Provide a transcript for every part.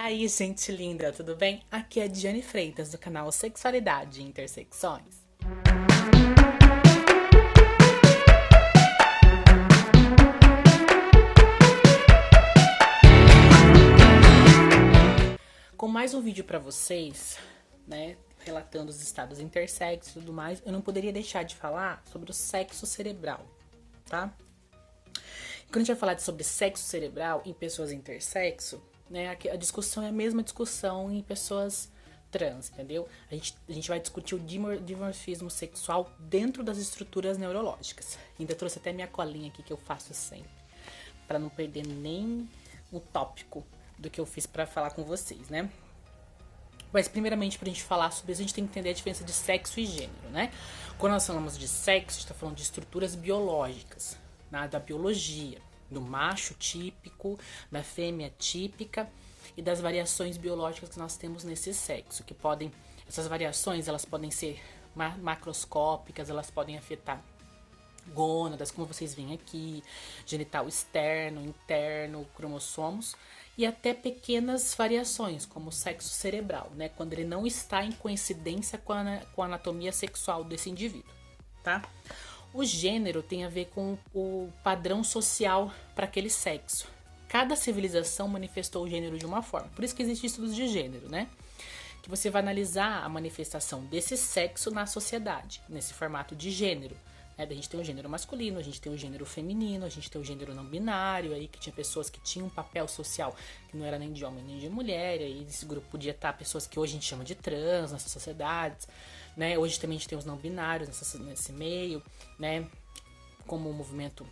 aí, gente linda, tudo bem? Aqui é a Diane Freitas, do canal Sexualidade e Intersecções. Com mais um vídeo pra vocês, né, relatando os estados intersexos e tudo mais, eu não poderia deixar de falar sobre o sexo cerebral, tá? Quando a gente vai falar sobre sexo cerebral em pessoas intersexo, né, a discussão é a mesma discussão em pessoas trans, entendeu? A gente vai discutir o dimorfismo sexual dentro das estruturas neurológicas. Ainda trouxe até minha colinha aqui que eu faço sempre, para não perder nem o tópico do que eu fiz para falar com vocês, né? Mas primeiramente, pra gente falar sobre isso, a gente tem que entender a diferença de sexo e gênero, né? Quando nós falamos de sexo, a gente tá falando de estruturas biológicas, da biologia, do macho típico, da fêmea típica e das variações biológicas que nós temos nesse sexo, que podem, essas variações, elas podem ser macroscópicas, elas podem afetar gônadas, como vocês veem aqui, genital externo, interno, cromossomos, e até pequenas variações, como o sexo cerebral, né? Quando ele não está em coincidência com a anatomia sexual desse indivíduo, tá? O gênero tem a ver com o padrão social para aquele sexo. Cada civilização manifestou o gênero de uma forma. Por isso que existem estudos de gênero, né? Que você vai analisar a manifestação desse sexo na sociedade, nesse formato de gênero. A gente tem o gênero masculino, a gente tem o gênero feminino, a gente tem o gênero não binário, aí que tinha pessoas que tinham um papel social que não era nem de homem nem de mulher, aí esse grupo podia estar pessoas que hoje a gente chama de trans nessas sociedades, né? Hoje também a gente tem os não binários nesse meio, né? Como um movimento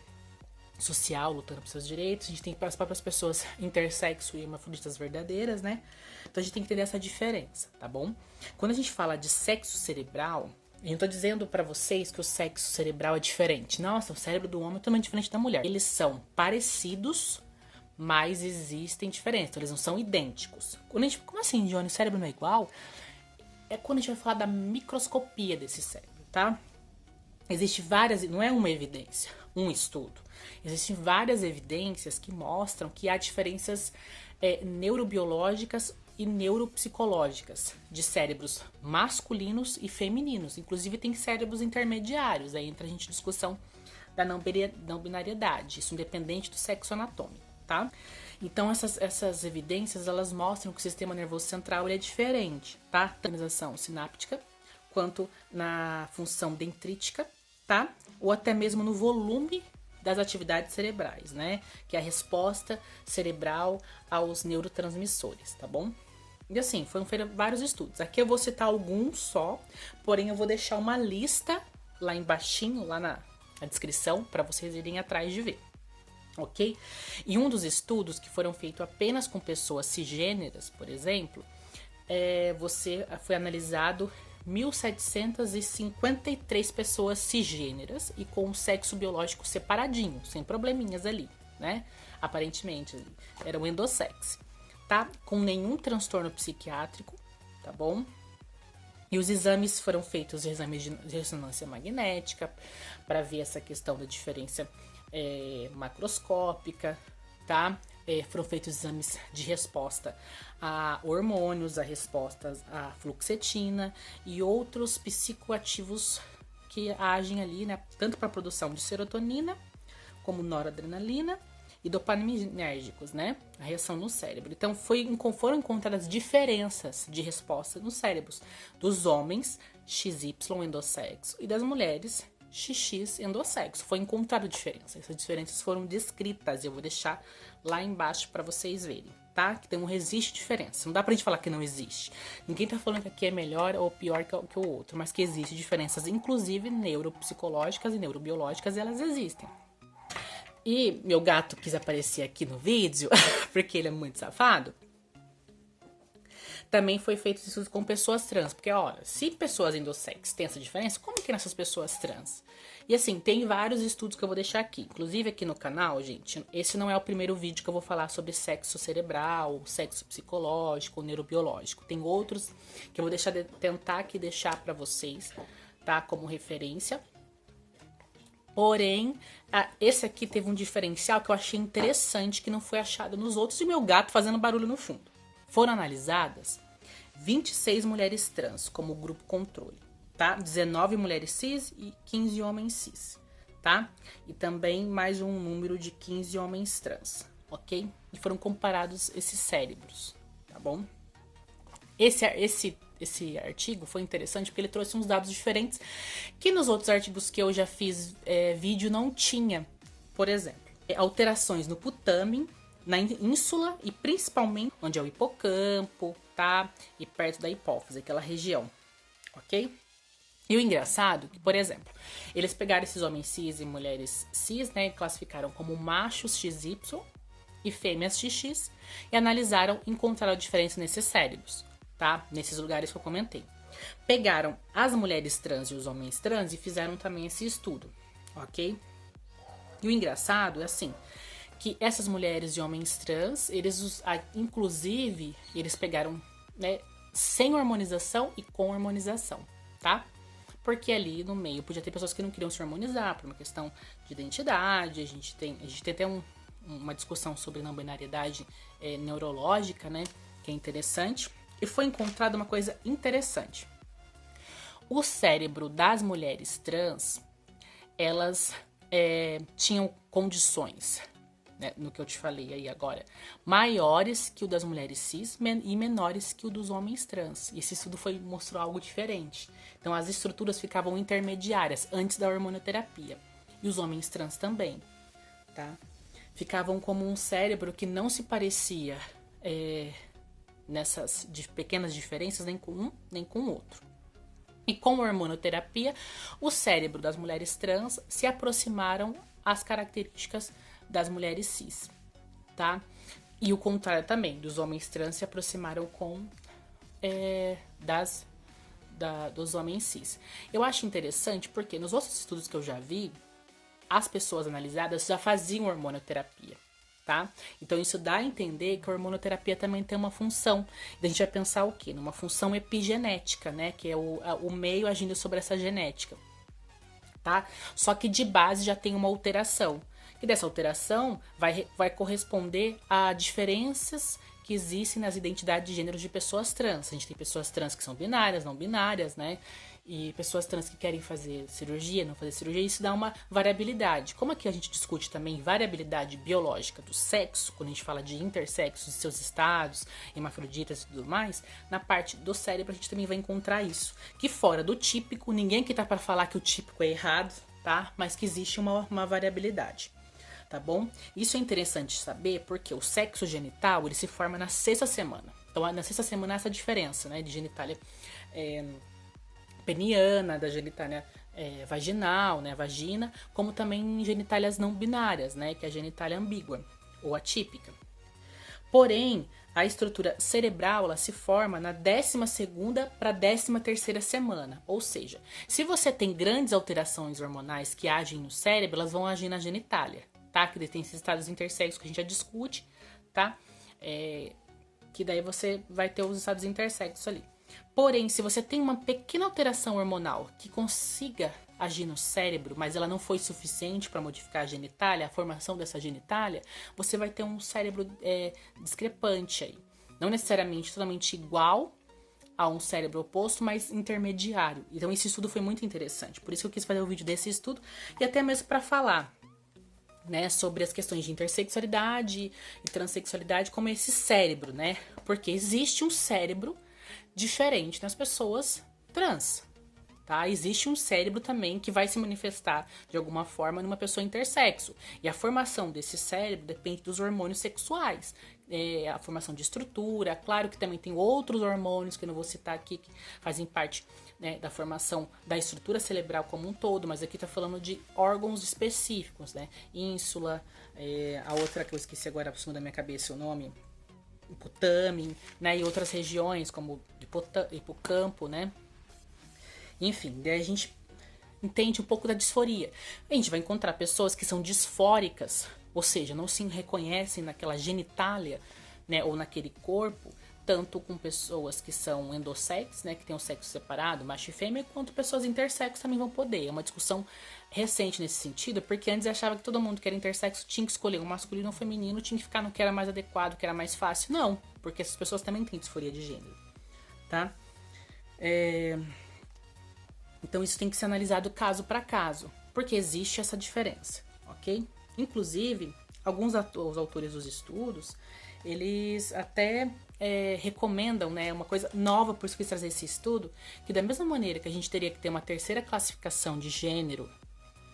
social lutando por seus direitos. A gente tem as próprias pessoas intersexo e hermafroditas verdadeiras, né? Então a gente tem que entender essa diferença, tá bom? Quando a gente fala de sexo cerebral, eu não tô dizendo pra vocês que o sexo cerebral é diferente. Nossa, o cérebro do homem é totalmente diferente da mulher. Eles são parecidos, mas existem diferenças. Então, eles não são idênticos. Quando a gente, como assim, Johnny, o cérebro não é igual? É quando a gente vai falar da microscopia desse cérebro, tá? Existem várias, não é uma evidência, um estudo. Existem várias evidências que mostram que há diferenças neurobiológicas e neuropsicológicas de cérebros masculinos e femininos. Inclusive tem cérebros intermediários, aí entra a gente em discussão da não binariedade, isso independente do sexo anatômico, tá? Então essas evidências, elas mostram que o sistema nervoso central ele é diferente, tá? Tanto na organização sináptica, quanto na função dendrítica, tá? Ou até mesmo no volume das atividades cerebrais, né? Que é a resposta cerebral aos neurotransmissores, tá bom? E assim, foram feitos vários estudos. Aqui eu vou citar alguns só, porém eu vou deixar uma lista lá embaixinho, lá na descrição, para vocês irem atrás de ver, ok? E um dos estudos que foram feitos apenas com pessoas cisgêneras, por exemplo, foi analisado 1.753 pessoas cisgêneras e com o sexo biológico separadinho, sem probleminhas ali, né? Aparentemente, era um endossex, tá? Com nenhum transtorno psiquiátrico, tá bom? E os exames foram feitos, exames de ressonância magnética, para ver essa questão da diferença macroscópica, tá? Foram feitos exames de resposta a hormônios, a respostas a fluoxetina e outros psicoativos que agem ali, né? Tanto para a produção de serotonina, como noradrenalina e dopaminérgicos, né? A reação no cérebro. Então foram encontradas diferenças de resposta nos cérebros dos homens XY endossexo e das mulheres XX endossexo. Foi encontrada diferença. Essas diferenças foram descritas e eu vou deixar lá embaixo para vocês verem, tá? Que não existe diferença. Não dá pra gente falar que não existe. Ninguém tá falando que aqui é melhor ou pior que o outro, mas que existem diferenças, inclusive neuropsicológicas e neurobiológicas, elas existem. E meu gato quis aparecer aqui no vídeo, porque ele é muito safado. Também foi feito estudos com pessoas trans, porque olha, se pessoas endossex têm essa diferença, como que nessas pessoas trans? E assim, tem vários estudos que eu vou deixar aqui, inclusive aqui no canal, gente, esse não é o primeiro vídeo que eu vou falar sobre sexo cerebral, sexo psicológico, neurobiológico. Tem outros que eu vou tentar aqui deixar pra vocês, tá, como referência. Porém, esse aqui teve um diferencial que eu achei interessante, que não foi achado nos outros, e meu gato fazendo barulho no fundo. foram analisadas 26 mulheres trans como grupo controle, tá? 19 mulheres cis e 15 homens cis, tá? E também mais um número de 15 homens trans, ok? E foram comparados esses cérebros, tá bom? Esse artigo foi interessante porque ele trouxe uns dados diferentes que nos outros artigos que eu já fiz vídeo não tinha. Por exemplo, alterações no putamen, na ínsula e principalmente onde é o hipocampo, tá? E perto da hipófise, aquela região, ok? E o engraçado é que, por exemplo, eles pegaram esses homens cis e mulheres cis, né? E classificaram como machos XY e fêmeas XX e analisaram e encontraram a diferença nesses cérebros, tá? Nesses lugares que eu comentei. Pegaram as mulheres trans e os homens trans e fizeram também esse estudo, ok? E o engraçado é assim, que essas mulheres e homens trans, inclusive, eles pegaram, né, sem hormonização e com hormonização, tá? Porque ali no meio podia ter pessoas que não queriam se hormonizar por uma questão de identidade, a gente tem até uma discussão sobre não binariedade neurológica, né, que é interessante. E foi encontrada uma coisa interessante. O cérebro das mulheres trans, elas tinham condições, né, no que eu te falei aí agora, maiores que o das mulheres cis e menores que o dos homens trans. E esse estudo mostrou algo diferente. Então as estruturas ficavam intermediárias antes da hormonoterapia. E os homens trans também, tá? Ficavam como um cérebro que não se parecia nessas pequenas diferenças nem com um nem com o outro. E com a hormonoterapia, o cérebro das mulheres trans se aproximaram às características das mulheres cis, tá? E o contrário também, dos homens trans se aproximaram dos homens cis. Eu acho interessante porque nos outros estudos que eu já vi, as pessoas analisadas já faziam hormonoterapia, tá? Então isso dá a entender que a hormonoterapia também tem uma função. E a gente vai pensar o quê? Numa função epigenética, né? Que é o meio agindo sobre essa genética, tá? Só que de base já tem uma alteração. Que dessa alteração vai corresponder a diferenças que existem nas identidades de gênero de pessoas trans. A gente tem pessoas trans que são binárias, não binárias, né? E pessoas trans que querem fazer cirurgia, não fazer cirurgia, isso dá uma variabilidade. Como aqui a gente discute também variabilidade biológica do sexo, quando a gente fala de intersexos, seus estados, hermafroditas e tudo mais, na parte do cérebro a gente também vai encontrar isso. Que fora do típico, ninguém aqui tá para falar que o típico é errado, tá? Mas que existe uma variabilidade. Tá bom? Isso é interessante saber porque o sexo genital, ele se forma na 6ª semana. Então, na 6ª semana essa diferença, né? De genitália peniana, da genitália vaginal, né? Vagina, como também genitálias não binárias, né? Que é a genitália ambígua ou atípica. Porém, a estrutura cerebral, ela se forma na 12ª para 13ª semana. Ou seja, se você tem grandes alterações hormonais que agem no cérebro, elas vão agir na genitália. Tá? Que tem esses estados intersexos que a gente já discute, tá? Que daí você vai ter os estados intersexos ali. Porém, se você tem uma pequena alteração hormonal que consiga agir no cérebro, mas ela não foi suficiente para modificar a genitália, a formação dessa genitália, você vai ter um cérebro discrepante aí. Não necessariamente totalmente igual a um cérebro oposto, mas intermediário. Então esse estudo foi muito interessante. Por isso que eu quis fazer o vídeo desse estudo e até mesmo para falar, né, sobre as questões de intersexualidade e transexualidade como esse cérebro, né? Porque existe um cérebro diferente nas pessoas trans, tá? Existe um cérebro também que vai se manifestar de alguma forma numa pessoa intersexo. E a formação desse cérebro depende dos hormônios sexuais. A formação de estrutura, claro que também tem outros hormônios que eu não vou citar aqui, que fazem parte, né, da formação da estrutura cerebral como um todo, mas aqui tá falando de órgãos específicos, né? Ínsula, a outra que eu esqueci agora por cima da minha cabeça o nome, hipotame, né? E outras regiões como hipocampo, né? Enfim, daí a gente entende um pouco da disforia. A gente vai encontrar pessoas que são disfóricas, ou seja, não se reconhecem naquela genitália, né, ou naquele corpo, tanto com pessoas que são endossex, né, que tem o sexo separado, macho e fêmea, quanto pessoas intersexo também vão poder. É uma discussão recente nesse sentido, porque antes achava que todo mundo que era intersexo tinha que escolher um masculino ou um feminino, tinha que ficar no que era mais adequado, que era mais fácil. Não, porque essas pessoas também têm disforia de gênero, tá? Então isso tem que ser analisado caso para caso, porque existe essa diferença, ok? Inclusive, alguns os autores dos estudos, eles até recomendam, né, uma coisa nova, por isso que eu quis trazer esse estudo, que da mesma maneira que a gente teria que ter uma terceira classificação de gênero,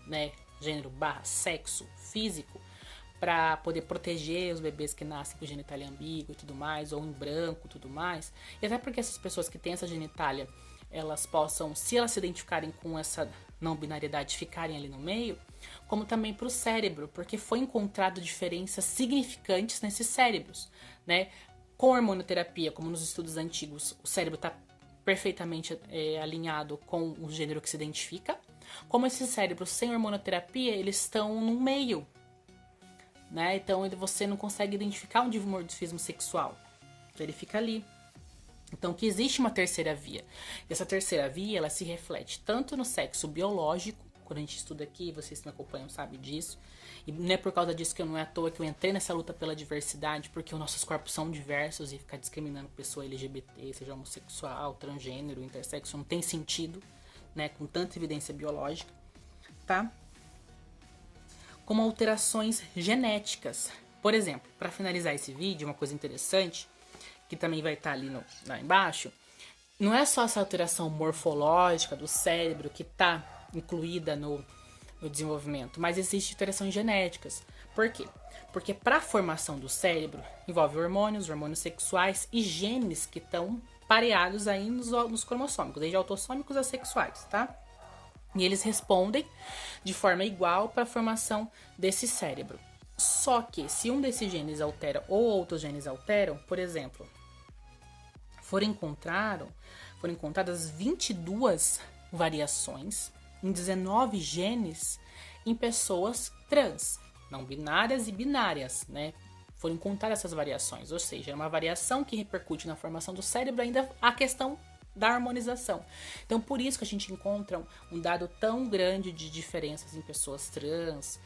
né, gênero / sexo físico, para poder proteger os bebês que nascem com genitália ambígua e tudo mais, ou em branco e tudo mais, e até porque essas pessoas que têm essa genitália, elas possam, se elas se identificarem com essa não binariedade, ficarem ali no meio, como também para o cérebro, porque foi encontrado diferenças significantes nesses cérebros, né? Com hormonoterapia, como nos estudos antigos, o cérebro está perfeitamente alinhado com o gênero que se identifica. Como esses cérebros sem hormonoterapia, eles estão no meio, né? Então você não consegue identificar um dimorfismo sexual, então ele fica ali. Então, que existe uma terceira via. E essa terceira via, ela se reflete tanto no sexo biológico, quando a gente estuda aqui, vocês que me acompanham sabem disso, e não é por causa disso que eu não é à toa que eu entrei nessa luta pela diversidade, porque os nossos corpos são diversos e ficar discriminando pessoa LGBT, seja homossexual, transgênero, intersexo, não tem sentido, né, com tanta evidência biológica, tá? Como alterações genéticas. Por exemplo, para finalizar esse vídeo, uma coisa interessante, que também vai estar ali lá embaixo, não é só essa alteração morfológica do cérebro que está incluída no desenvolvimento, mas existe alterações genéticas. Por quê? Porque para a formação do cérebro envolve hormônios sexuais e genes que estão pareados aí nos cromossômicos, desde autossômicos a sexuais, tá? E eles respondem de forma igual para a formação desse cérebro. Só que se um desses genes altera ou outros genes alteram, por exemplo, foram encontradas 22 variações em 19 genes em pessoas trans, não binárias e binárias, né? Foram encontradas essas variações, ou seja, é uma variação que repercute na formação do cérebro, ainda a questão da harmonização. Então, por isso que a gente encontra um dado tão grande de diferenças em pessoas trans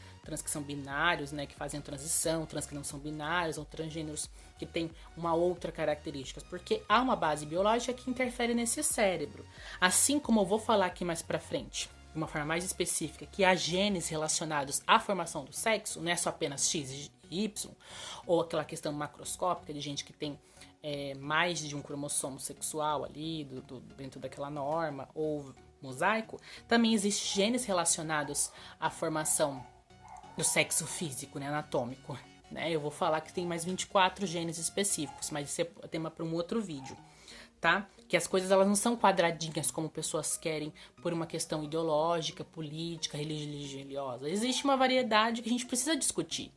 que são binários, né, que fazem a transição, trans que não são binários, ou transgêneros que têm uma outra característica, porque há uma base biológica que interfere nesse cérebro. Assim como eu vou falar aqui mais pra frente, de uma forma mais específica, que há genes relacionados à formação do sexo, não é só apenas X e Y, ou aquela questão macroscópica de gente que tem mais de um cromossomo sexual ali, dentro daquela norma, ou mosaico, também existem genes relacionados à formação do sexo físico, né, anatômico, né? Eu vou falar que tem mais 24 genes específicos, mas isso é tema para um outro vídeo, tá? Que as coisas elas não são quadradinhas como pessoas querem por uma questão ideológica, política, religiosa. Existe uma variedade que a gente precisa discutir,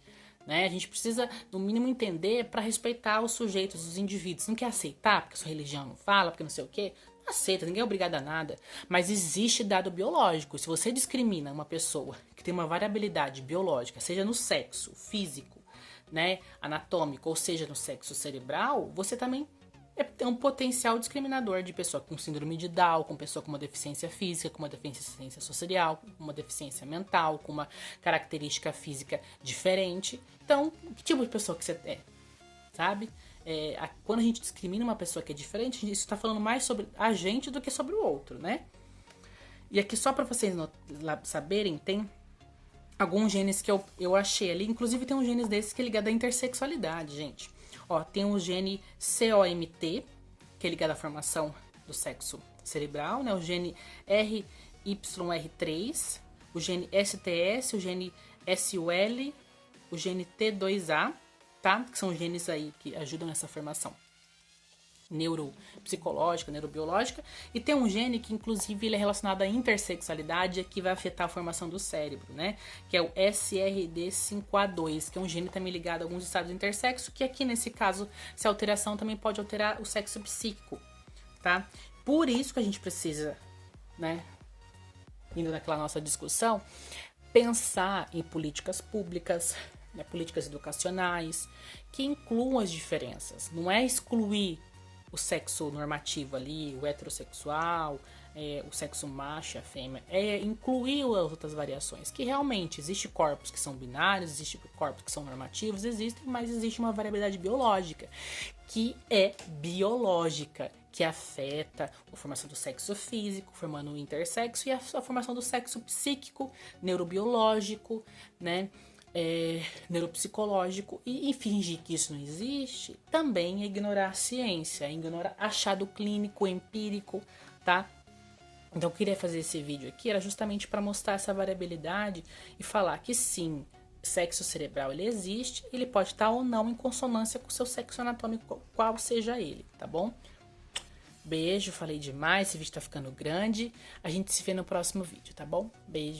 né? A gente precisa, no mínimo, entender para respeitar os sujeitos, os indivíduos. Não quer aceitar porque a sua religião não fala, porque não sei o quê. Aceita, ninguém é obrigado a nada, mas existe dado biológico. Se você discrimina uma pessoa que tem uma variabilidade biológica, seja no sexo físico, né, anatômico, ou seja no sexo cerebral, você também é um potencial discriminador de pessoa com síndrome de Down, com pessoa com uma deficiência física, com uma deficiência sensorial, com uma deficiência mental, com uma característica física diferente. Então, que tipo de pessoa que você é, sabe? Quando a gente discrimina uma pessoa que é diferente, isso está falando mais sobre a gente do que sobre o outro, né? E aqui só para vocês saberem, tem alguns genes que eu achei ali, inclusive tem um genes desses que é ligado à intersexualidade, gente. Ó, tem o gene COMT, que é ligado à formação do sexo cerebral, né? O gene RYR3, o gene STS, o gene SUL, o gene T2A, tá? Que são genes aí que ajudam nessa formação neuropsicológica, neurobiológica, e tem um gene que inclusive ele é relacionado à intersexualidade, que vai afetar a formação do cérebro, né? Que é o SRD5A2, que é um gene também ligado a alguns estados intersexo, que aqui nesse caso, essa alteração também pode alterar o sexo psíquico, tá? Por isso que a gente precisa, né, indo naquela nossa discussão, pensar em políticas públicas, né, políticas educacionais, que incluam as diferenças. Não é excluir o sexo normativo ali, o heterossexual, o sexo macho e a fêmea, incluir as outras variações, que realmente existe corpos que são binários, existe corpos que são normativos, existem, mas existe uma variabilidade biológica, que é biológica, que afeta a formação do sexo físico, formando o intersexo, e a formação do sexo psíquico, neurobiológico, né? Neuropsicológico, e fingir que isso não existe também é ignorar a ciência, é ignorar achado clínico, empírico, tá? Então eu queria fazer esse vídeo aqui, era justamente para mostrar essa variabilidade e falar que sim, sexo cerebral ele existe, ele pode estar ou não em consonância com o seu sexo anatômico, qual seja ele, tá bom? Beijo, falei demais, esse vídeo tá ficando grande, a gente se vê no próximo vídeo, tá bom? Beijo.